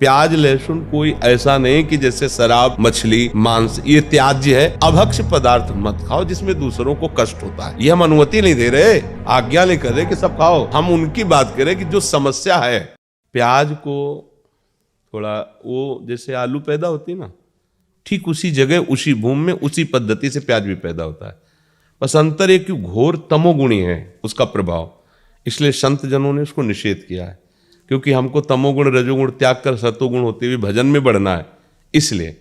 प्याज लहसुन कोई ऐसा नहीं कि जैसे शराब मछली मांस ये त्याज्य है। अभक्ष्य पदार्थ मत खाओ जिसमें दूसरों को कष्ट होता है। ये हम अनुमति नहीं दे रहे, आज्ञा नहीं कर रहे कि सब खाओ। हम उनकी बात करें कि जो समस्या है। प्याज को थोड़ा वो जैसे आलू पैदा होती ना, ठीक उसी जगह उसी भूमि में उसी पद्धति से प्याज भी पैदा होता है। बस अंतर एक घोर तमोगुणी है उसका प्रभाव, इसलिए संत जनों ने उसको निषेध किया है। क्योंकि हमको तमोगुण रजोगुण त्याग कर सतोगुण होते हुए भजन में बढ़ना है, इसलिए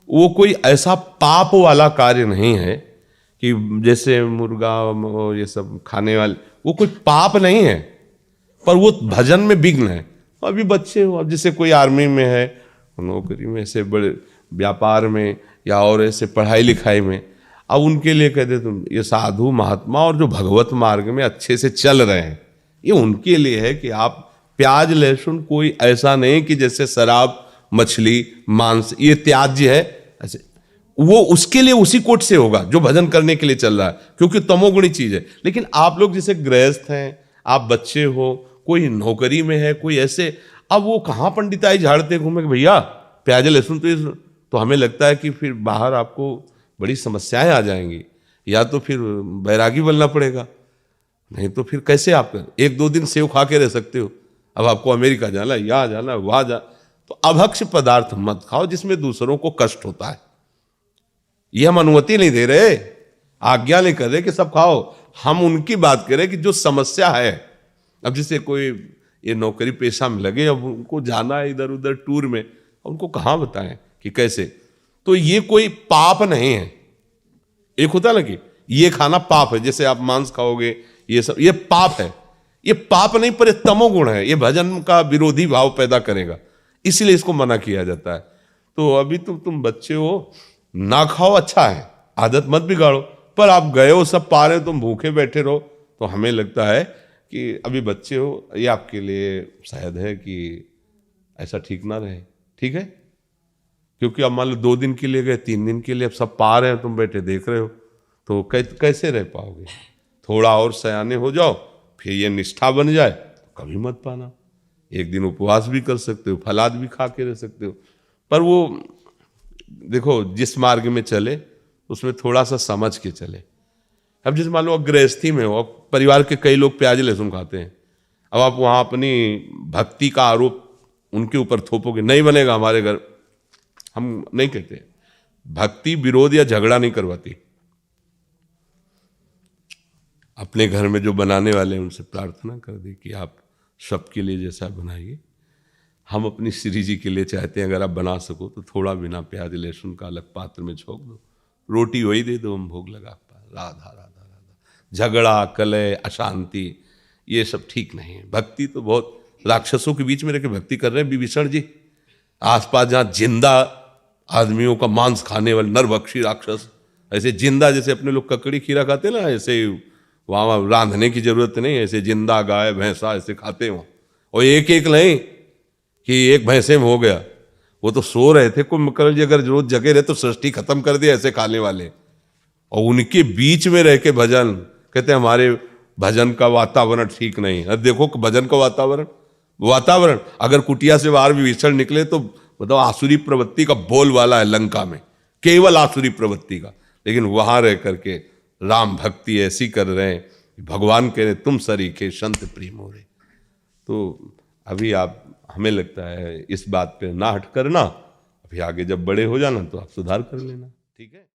वो कोई ऐसा पाप वाला कार्य नहीं है कि जैसे मुर्गा ये सब खाने वाले, वो कोई पाप नहीं है, पर वो भजन में विघ्न है। अभी बच्चे हो, अब जैसे कोई आर्मी में है, नौकरी में, ऐसे बड़े व्यापार में या और ऐसे पढ़ाई लिखाई में, अब उनके लिए कहते तुम ये साधु महात्मा और जो भगवत मार्ग में अच्छे से चल रहे हैं, ये उनके लिए है कि आप प्याज लहसुन कोई ऐसा नहीं कि जैसे शराब मछली मांस ये त्याज्य है, ऐसे वो उसके लिए उसी कोट से होगा जो भजन करने के लिए चल रहा है, क्योंकि तमोगुणी चीज है। लेकिन आप लोग जैसे गृहस्थ हैं, आप बच्चे हो, कोई नौकरी में है, कोई ऐसे, अब वो कहाँ पंडिताई झाड़ते घूमे कि भैया प्याज लहसुन तो हमें लगता है कि फिर बाहर आपको बड़ी समस्याएं आ जाएंगी, या तो फिर बैरागी बनना पड़ेगा, नहीं तो फिर कैसे आप एक दो दिन सेव खा के रह सकते हो। अब आपको अमेरिका जाना है, यहाँ जाना है, वहाँ जाना, तो अभक्ष्य पदार्थ मत खाओ जिसमें दूसरों को कष्ट होता है। ये हम अनुमति नहीं दे रहे, आज्ञा नहीं कर रहे कि सब खाओ। हम उनकी बात करें कि जो समस्या है। अब जैसे कोई ये नौकरी पेशा में लगे, अब उनको जाना है इधर उधर टूर में, उनको कहाँ बताएं कि कैसे, तो ये कोई पाप नहीं है। एक होता ना कि ये खाना पाप है, जैसे आप मांस खाओगे ये सब, ये पाप है। ये पाप नहीं, पर तमोगुण है, ये भजन का विरोधी भाव पैदा करेगा, इसलिए इसको मना किया जाता है। तो अभी तुम बच्चे हो, ना खाओ, अच्छा है, आदत मत बिगाड़ो, पर आप गए हो सब पा रहे हो, तुम भूखे बैठे रहो, तो हमें लगता है कि अभी बच्चे हो, ये आपके लिए शायद है कि ऐसा ठीक ना रहे। ठीक है, क्योंकि अब मान लो 2 दिन के लिए गए, 3 दिन के लिए, अब सब पा रहे हैं, तुम बैठे देख रहे हो, तो कैसे रह पाओगे। थोड़ा और सयाने हो जाओ, फिर ये निष्ठा बन जाए तो कभी मत पाना। एक दिन उपवास भी कर सकते हो, फलाद भी खा के रह सकते हो, पर वो देखो जिस मार्ग में चले उसमें थोड़ा सा समझ के चले। अब जैसे मान लो गृहस्थी में हो, अब परिवार के कई लोग प्याज लहसुन खाते हैं, अब आप वहाँ अपनी भक्ति का आरोप उनके ऊपर थोपोगे, नहीं बनेगा हमारे घर। हम नहीं कहते, भक्ति विरोध या झगड़ा नहीं करवाती। अपने घर में जो बनाने वाले हैं उनसे प्रार्थना कर दे कि आप सबके लिए जैसा बनाइए। हम अपनी श्री जी के लिए चाहते हैं अगर आप बना सको तो थोड़ा बिना प्याज लहसुन का अलग पात्र में छोंक दो, रोटी वही दे दो, हम भोग लगा पा। राधा राधा राधा। झगड़ा कलह अशांति ये सब ठीक नहीं है। भक्ति तो बहुत, राक्षसों के बीच में रह के भक्ति कर रहे हैं विभीषण जी, आसपास जहाँ जिंदा आदमियों का मांस खाने वाले नरभक्षी राक्षस, ऐसे जिंदा, जैसे अपने लोग ककड़ी खीरा खाते ना, ऐसे वहाँ रांधने की जरूरत नहीं, ऐसे जिंदा गाय भैंसा ऐसे खाते हो। और एक एक नहीं कि एक भैंसे में हो गया, वो तो सो रहे थे। कुंभकर्ण जी अगर रोज जगे रहे तो सृष्टि खत्म कर दिया ऐसे खाने वाले, और उनके बीच में रह के भजन कहते हैं हमारे भजन का वातावरण ठीक नहीं है। देखो भजन का वातावरण अगर कुटिया से बाहर विभीषण निकले तो बताओ आसुरी प्रवृत्ति का बोल वाला है लंका में, केवल आसुरी प्रवृत्ति का, लेकिन वहां रह करके राम भक्ति ऐसी कर रहे हैं, भगवान कह रहे तुम सरीखे संत प्रेम हो रहे। तो अभी आप, हमें लगता है इस बात पे ना हट करना, अभी आगे जब बड़े हो जाना तो आप सुधार कर लेना। ठीक है।